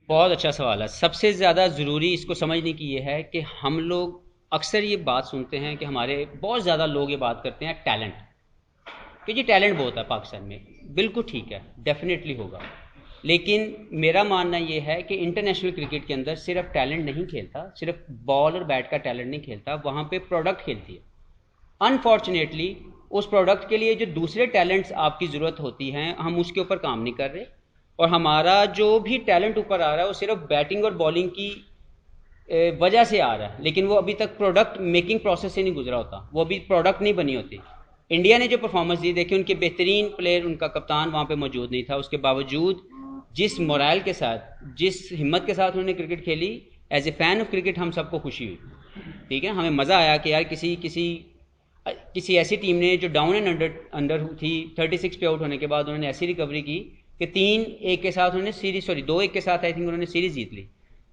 बहुत अच्छा सवाल है। सबसे ज़्यादा ज़रूरी इसको समझने की ये है कि हम लोग अक्सर ये बात सुनते हैं कि हमारे बहुत ज़्यादा लोग ये बात करते हैं टैलेंट, कि जी टैलेंट बहुत है पाकिस्तान में। बिल्कुल ठीक है, डेफिनेटली होगा। लेकिन मेरा मानना ये है कि इंटरनेशनल क्रिकेट के अंदर सिर्फ टैलेंट नहीं खेलता, सिर्फ बॉल और बैट का टैलेंट नहीं खेलता, वहाँ पे प्रोडक्ट खेलती है। अनफॉर्चुनेटली उस प्रोडक्ट के लिए जो दूसरे टैलेंट्स आपकी ज़रूरत होती हैं, हम उसके ऊपर काम नहीं कर रहे। और हमारा जो भी टैलेंट ऊपर आ रहा है वो सिर्फ बैटिंग और बॉलिंग की वजह से आ रहा है, लेकिन वो अभी तक प्रोडक्ट मेकिंग प्रोसेस से नहीं गुजरा होता, वो अभी प्रोडक्ट नहीं बनी होती। इंडिया ने जो परफॉर्मेंस दी, देखिए उनके बेहतरीन प्लेयर, उनका कप्तान वहाँ पे मौजूद नहीं था, उसके बावजूद जिस मोरल के साथ, जिस हिम्मत के साथ उन्होंने क्रिकेट खेली, as a fan of cricket हम सबको खुशी हुई। ठीक है, हमें मज़ा आया कि यार किसी किसी किसी ऐसी टीम ने जो डाउन एंड अंडर अंडर थी, 36 पे आउट होने के बाद उन्होंने ऐसी रिकवरी की कि 3-1 के साथ उन्होंने सीरीज, सॉरी 2-1 के साथ आई थिंक उन्होंने सीरीज जीत ली।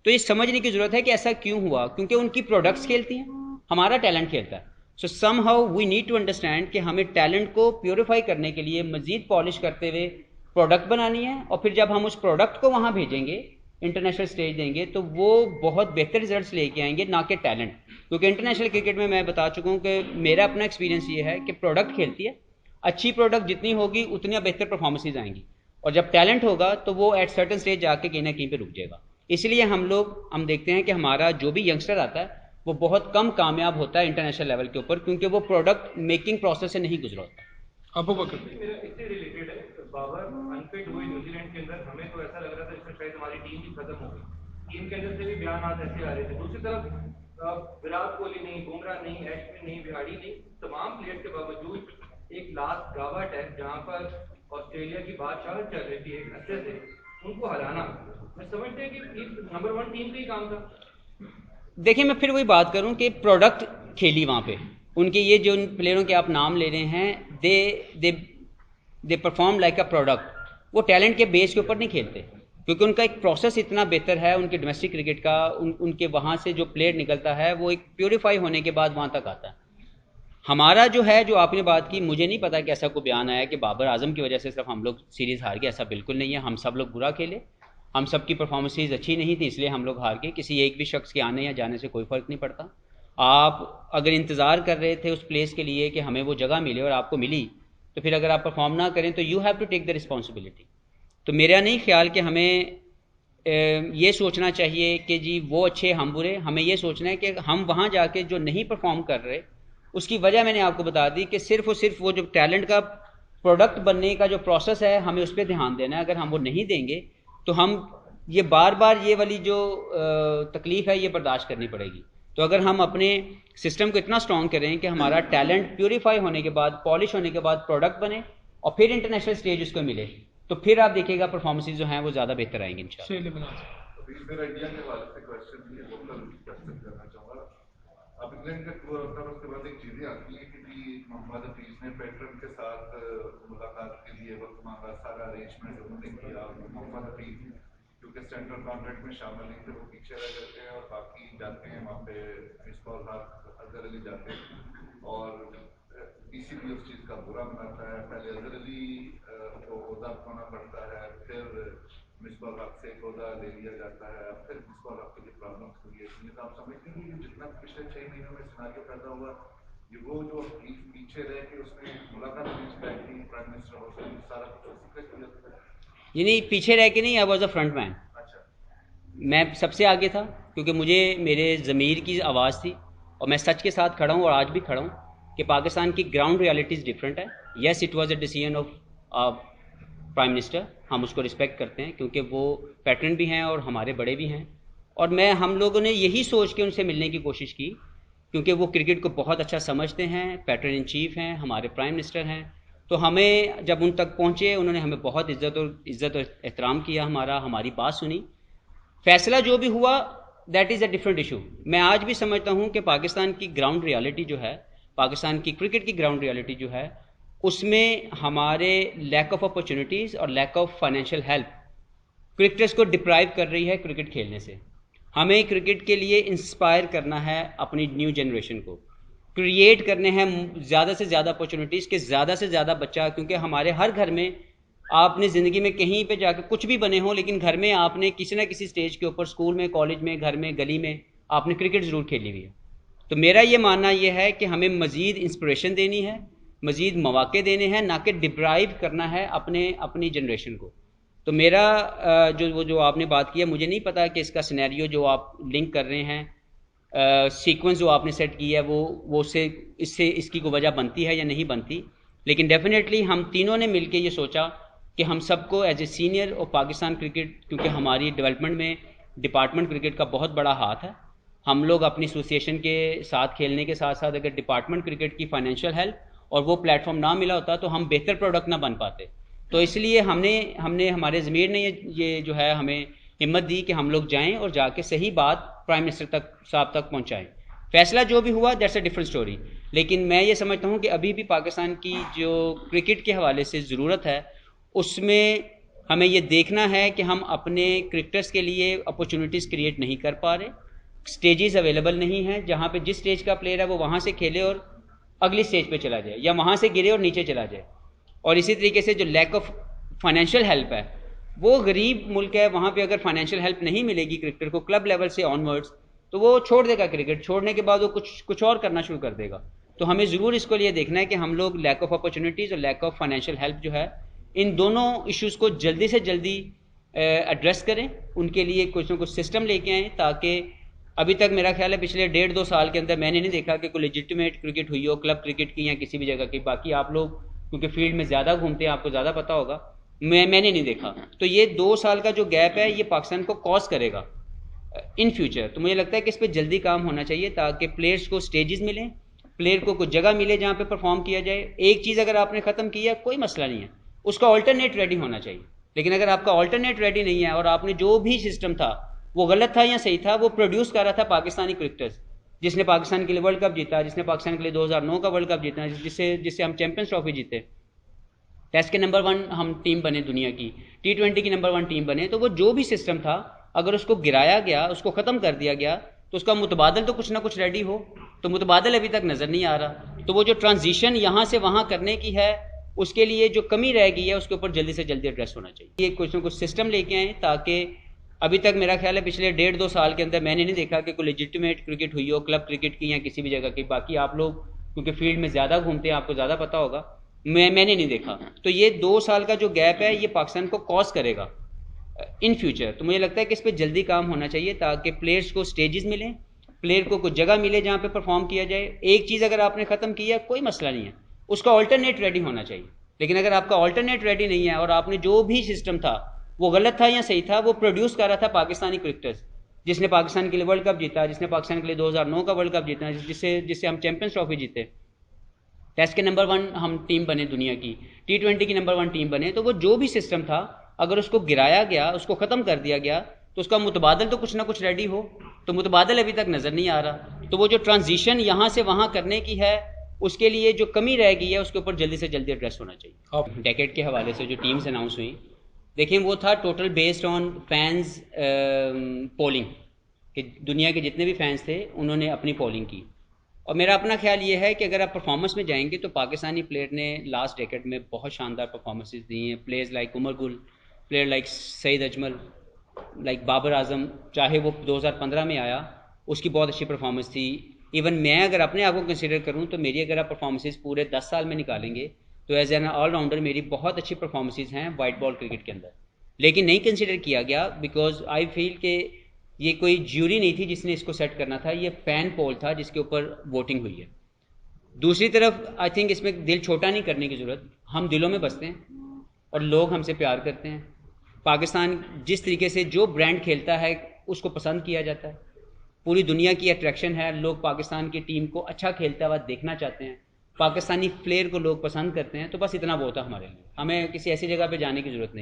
तो ये समझने की जरूरत है कि ऐसा क्यों हुआ, क्योंकि उनकी प्रोडक्ट्स खेलती हैं, हमारा टैलेंट खेलता है। So some how we need to understand कि हमें टैलेंट को प्योरीफाई करने के लिए मजीद पॉलिश करते हुए प्रोडक्ट बनानी है, और फिर जब हम उस प्रोडक्ट को वहाँ भेजेंगे, इंटरनेशनल स्टेज देंगे, तो वो बहुत बेहतर रिजल्ट्स लेके आएंगे, ना कि टैलेंट। क्योंकि इंटरनेशनल क्रिकेट में मैं बता चुका हूँ कि मेरा अपना एक्सपीरियंस ये है कि प्रोडक्ट खेलती है, अच्छी प्रोडक्ट जितनी होगी उतनी बेहतर परफॉर्मेंसेज आएंगी। और जब टैलेंट होगा तो वो एट सर्टन स्टेज जाके कहीं ना कहीं पे रुक जाएगा। इसलिए हम देखते हैं कि हमारा जो भी यंगस्टर आता है वो बहुत कम कामयाब होता है इंटरनेशनल लेवल के ऊपर, क्योंकि वो प्रोडक्ट मेकिंग प्रोसेस से नहीं गुजरा होता। अबू बकर। मेरा इससे रिलेटेड है। बाबर अनफिट हुए न्यूजीलैंड के अंदर, हमें तो ऐसा लग रहा था इसमें शायद हमारी टीम ही खत्म हो गई। टीम के अंदर से भी बयान ऐसे आ रहे थे। दूसरी तरफ विराट कोहली नहीं, बुमराह नहीं, एशविन नहीं, बिहारी नहीं, तमाम प्लेयर्स के बावजूद एक लास्ट गावा टेस्ट जहां पर ऑस्ट्रेलिया की बादशाह चल रही थी एक अच्छे से, उनको हराना, मैं समझते हैं कि नंबर 1 टीम का ही काम था। देखिए मैं फिर वही बात करूं कि प्रोडक्ट खेली वहाँ पे, उनके ये जो उन प्लेयरों के आप नाम ले रहे हैं, दे दे दे परफॉर्म लाइक अ प्रोडक्ट। वो टैलेंट के बेस के ऊपर नहीं खेलते, क्योंकि उनका एक प्रोसेस इतना बेहतर है उनके डोमेस्टिक क्रिकेट का। उनके वहाँ से जो प्लेयर निकलता है वो एक प्योरीफाई होने के बाद वहाँ तक आता है। हमारा जो है, जो आपने बात की, मुझे नहीं पता कि ऐसा कोई बयान आया कि बाबर आजम की वजह से सिर्फ हम लोग सीरीज हार गए, ऐसा बिल्कुल नहीं है। हम सब लोग बुरा खेले, हम सब की परफॉर्मेंसेज अच्छी नहीं थी, इसलिए हम लोग हार गए। किसी एक भी शख्स के आने या जाने से कोई फ़र्क नहीं पड़ता। आप अगर इंतज़ार कर रहे थे उस प्लेस के लिए कि हमें वो जगह मिले और आपको मिली, तो फिर अगर आप परफॉर्म ना करें तो you have to take the responsibility. तो मेरा नहीं ख्याल कि हमें ये सोचना चाहिए कि जी वो अच्छे हम बुरे। हमें ये सोचना है कि हम वहाँ जाके जो नहीं परफॉर्म कर रहे, उसकी वजह मैंने आपको बता दी कि सिर्फ और सिर्फ वो जो टैलेंट का प्रोडक्ट बनने का जो प्रोसेस है, हमें उस पर ध्यान देना है। अगर हम वो नहीं देंगे तो हम ये बार बार ये वाली जो तकलीफ़ है ये बर्दाश्त करनी पड़ेगी। तो अगर हम अपने सिस्टम को इतना स्ट्रॉन्ग करें कि हमारा टैलेंट प्योरीफाई होने के बाद, पॉलिश होने के बाद प्रोडक्ट बने, और फिर इंटरनेशनल स्टेज उसको मिले, तो फिर आप देखिएगा परफॉर्मेंसेज जो हैं वो ज़्यादा बेहतर आएंगे इंशाल्लाह। अभी मेरा इंडिया के हवाले से क्वेश्चन ये लोकल क्वेश्चन करना चाहूँगा। अब इंग्लैंड का टूर होता है, उसके बाद एक चीज़ें आती हैं कि भी मोहम्मद हफीज ने पैटर्न के साथ मुलाकात के लिए वक्त मांगा, सारा अरेंजमेंट उन्होंने किया। मोहम्मद हफीज क्योंकि सेंट्रल कॉन्ट्रैक्ट में शामिल नहीं थे, वो पीछे रह जाते हैं और बाकी जाते हैं वहाँ पे, मिसबाह हक, अजहर अली जाते हैं और पीसीबी उस चीज़ का बुरा मनाता है। पहले अजहर अली को ओहदा पाना पड़ता है, फिर मिसबाह हक से ओहदा ले लिया जाता है, फिर मिसबाह हक की प्रॉब्लम हुई है। इसलिए तो आप समझते हैं कि जितना पिछले 6 महीनों में सिनारियो पैदा हुआ, ये वो जो पीछे रह के उसने मुलाकात अरेंज की प्राइम मिनिस्टर और सारा कुछ उसी का किया। ये नहीं, पीछे रह के नहीं, I was a front man. अच्छा। मैं सबसे आगे था, क्योंकि मुझे मेरे ज़मीर की आवाज़ थी, और मैं सच के साथ खड़ा हूँ और आज भी खड़ा हूँ कि पाकिस्तान की ग्राउंड रियलिटीज़ डिफरेंट है। Yes, it was a decision of prime minister, हम उसको रिस्पेक्ट करते हैं क्योंकि वो पैटर्न भी हैं और हमारे बड़े भी हैं। और हम लोगों ने यही सोच के उनसे मिलने की कोशिश की, क्योंकि वो क्रिकेट को बहुत अच्छा समझते हैं, पैटर्न इन चीफ हैं, हमारे प्राइम मिनिस्टर हैं। तो हमें जब उन तक पहुँचे, उन्होंने हमें बहुत इज़्ज़त और एहतराम किया, हमारी बात सुनी। फैसला जो भी हुआ, that is a different issue. मैं आज भी समझता हूँ कि पाकिस्तान की ग्राउंड रियलिटी जो है, पाकिस्तान की क्रिकेट की ग्राउंड रियलिटी जो है, उसमें हमारे लैक ऑफ अपॉर्चुनिटीज़ और lack of financial help cricketers को डिप्राइव कर रही है क्रिकेट खेलने से। हमें क्रिकेट के लिए इंस्पायर करना है अपनी न्यू जनरेशन को, क्रिएट करने हैं ज़्यादा से ज़्यादा अपॉर्चुनिटीज़ के ज़्यादा से ज़्यादा बच्चा, क्योंकि हमारे हर घर में आपने ज़िंदगी में कहीं पे जाकर कुछ भी बने हो, लेकिन घर में आपने किसी ना किसी स्टेज के ऊपर, स्कूल में, कॉलेज में, घर में, गली में आपने क्रिकेट ज़रूर खेली हुई है। तो मेरा ये मानना ये है कि हमें मज़ीद इंस्पिरेशन देनी है, मज़ीद मौक़े देने हैं, ना कि डिप्राइव करना है अपनी जनरेशन को। तो मेरा जो आपने बात की है, मुझे नहीं पता कि इसका सिनेरियो जो आप लिंक कर रहे हैं, सीक्वेंस जो आपने सेट की है वो इससे इसकी कोई वजह बनती है या नहीं बनती, लेकिन डेफिनेटली हम तीनों ने मिलकर ये सोचा कि हम सबको एज ए सीनियर और पाकिस्तान क्रिकेट, क्योंकि हमारी डेवलपमेंट में डिपार्टमेंट क्रिकेट का बहुत बड़ा हाथ है, हम लोग अपनी एसोसिएशन के साथ खेलने के साथ साथ अगर डिपार्टमेंट क्रिकेट की फाइनेंशियल हेल्प और वो प्लेटफॉर्म ना मिला होता तो हम बेहतर प्रोडक्ट ना बन पाते। तो इसलिए हमने हमारे ज़मीर ने ये जो है हमें हिम्मत दी कि हम लोग जाएं और जाके सही बात प्राइम मिनिस्टर साहब तक पहुंचाएं। फैसला जो भी हुआ दैट्स अ डिफरेंट स्टोरी, लेकिन मैं ये समझता हूं कि अभी भी पाकिस्तान की जो क्रिकेट के हवाले से ज़रूरत है, उसमें हमें ये देखना है कि हम अपने क्रिकेटर्स के लिए अपॉर्चुनिटीज़ क्रिएट नहीं कर पा रहे, स्टेजेस अवेलेबल नहीं हैं जहाँ पे जिस स्टेज का प्लेयर है वो वहाँ से खेले और अगली स्टेज पे चला जाए, या वहाँ से गिरे और नीचे चला जाए। और इसी तरीके से जो लैक ऑफ फाइनेंशियल हेल्प है, वो गरीब मुल्क है, वहाँ पे अगर फाइनेंशियल हेल्प नहीं मिलेगी क्रिकेटर को क्लब लेवल से ऑनवर्ड्स, तो वो छोड़ देगा क्रिकेट, छोड़ने के बाद वो कुछ और करना शुरू कर देगा। तो हमें ज़रूर इसको लिए देखना है कि हम लोग लैक ऑफ अपॉर्चुनिटीज़ और लैक ऑफ फाइनेंशियल हेल्प जो है, इन दोनों इश्यूज़ को जल्दी से जल्दी एड्रेस करें, उनके लिए कुछ ना कुछ सिस्टम लेके आएँ, ताकि अभी तक मेरा ख्याल है पिछले 1.5-2 साल के अंदर मैंने नहीं देखा कि कोई लेजिटिमेट क्रिकेट हुई हो, क्लब क्रिकेट की या किसी भी जगह की। बाकी आप लोग क्योंकि फील्ड में ज़्यादा घूमते हैं, आपको ज़्यादा पता होगा, मैंने नहीं देखा। तो ये 2 साल का जो गैप है, ये पाकिस्तान को कॉज करेगा इन फ्यूचर। तो मुझे लगता है कि इस पर जल्दी काम होना चाहिए ताकि प्लेयर्स को स्टेजेस मिलें, प्लेयर को कुछ जगह मिले जहाँ पे परफॉर्म किया जाए। एक चीज़ अगर आपने ख़त्म किया कोई मसला नहीं है, उसका ऑल्टरनेट रेडी होना चाहिए। लेकिन अगर आपका ऑल्टरनेट रेडी नहीं है और आपने जो भी सिस्टम था वो गलत था या सही था, वो प्रोड्यूस कर रहा था पाकिस्तानी क्रिकेटर्स, जिसने पाकिस्तान के लिए वर्ल्ड कप जीता, जिसने पाकिस्तान के लिए 2009 का वर्ल्ड कप जीता, जिससे हम चैंपियंस ट्रॉफी जीते, टेस्ट के नंबर 1 हम टीम बने दुनिया की, T20 की नंबर 1 टीम बने। तो वो जो भी सिस्टम था, अगर उसको गिराया गया, उसको ख़त्म कर दिया गया, तो उसका मुतबादल तो कुछ ना कुछ रेडी हो। तो मुतबादल अभी तक नज़र नहीं आ रहा। तो वो जो ट्रांजिशन यहाँ से वहाँ करने की है, उसके लिए जो कमी रह गई है, उसके ऊपर जल्दी से जल्दी एड्रेस होना चाहिए। ये कुछ ना कुछ सिस्टम लेके आएँ, ताकि अभी तक मेरा ख्याल है पिछले 1.5-2 साल के अंदर मैंने नहीं देखा कि कोई लेजिटिमेट क्रिकेट हुई हो, क्लब क्रिकेट की या किसी भी जगह की। बाकी आप लोग क्योंकि फील्ड में ज़्यादा घूमते हैं, आपको ज़्यादा पता होगा, मैंने नहीं देखा। तो ये 2 साल का जो गैप है, ये पाकिस्तान को कॉज करेगा इन फ्यूचर। तो मुझे लगता है कि इस पर जल्दी काम होना चाहिए ताकि प्लेयर्स को स्टेजेस मिलें, प्लेयर को कुछ जगह मिले जहाँ पे परफॉर्म किया जाए। एक चीज़ अगर आपने ख़त्म किया कोई मसला नहीं है, उसका ऑल्टरनेट रेडी होना चाहिए। लेकिन अगर आपका ऑल्टरनेट रेडी नहीं है और आपने जो भी सिस्टम था वो गलत था या सही था, वो प्रोड्यूस कर रहा था पाकिस्तानी क्रिकेटर्स, जिसने पाकिस्तान के लिए वर्ल्ड कप जीता, जिसने पाकिस्तान के लिए 2009 का वर्ल्ड कप जीता, जिससे हम चैंपियंस ट्रॉफी जीते, टेस्ट के नंबर 1 हम टीम बने दुनिया की, T20 की नंबर 1 टीम बने। तो वो जो भी सिस्टम था, अगर उसको गिराया गया, उसको ख़त्म कर दिया गया, तो उसका मुतबादल तो कुछ ना कुछ रेडी हो। तो मुतबादल अभी तक नज़र नहीं आ रहा। तो वो जो ट्रांजिशन यहाँ से वहाँ करने की है, उसके लिए जो कमी रह गई है, उसके ऊपर जल्दी से जल्दी एड्रेस होना चाहिए। अब डेकेड के हवाले से जो टीम्स अनाउंस हुई, देखिए वो था total based on fans polling, कि दुनिया के जितने भी फैंस थे उन्होंने अपनी पोलिंग की। और मेरा अपना ख्याल ये है कि अगर आप परफॉर्मेंस में जाएंगे तो पाकिस्तानी प्लेयर ने लास्ट डेकेड में बहुत शानदार परफॉर्मेंसेस दी हैं। Players like Umar Gul, player like Saeed Ajmal, like Babar Azam, चाहे वो 2015 में आया, उसकी बहुत अच्छी परफॉर्मेंस थी। इवन मैं अगर अपने आप को कंसिडर करूँ तो मेरी अगर आप परफॉर्मेंसेस पूरे 10 साल में निकालेंगे तो एज एन ऑलराउंडर मेरी बहुत अच्छी परफॉर्मेंसेस हैं वाइट बॉल क्रिकेट के अंदर। लेकिन नहीं कंसिडर किया गया बिकॉज आई फील कि ये कोई ज्यूरी नहीं थी जिसने इसको सेट करना था, ये फैन पोल था जिसके ऊपर वोटिंग हुई है। दूसरी तरफ आई थिंक इसमें दिल छोटा नहीं करने की ज़रूरत, हम दिलों में बसते हैं और लोग हमसे प्यार करते हैं। पाकिस्तान जिस तरीके से जो ब्रांड खेलता है उसको पसंद किया जाता है, पूरी दुनिया की अट्रैक्शन है। लोग पाकिस्तान की टीम को अच्छा खेलता हुआ देखना चाहते हैं, पाकिस्तानी प्लेयर को लोग पसंद करते हैं। तो बस इतना बहुत है हमारे लिए, हमें किसी ऐसी जगह पे जाने की ज़रूरत नहीं।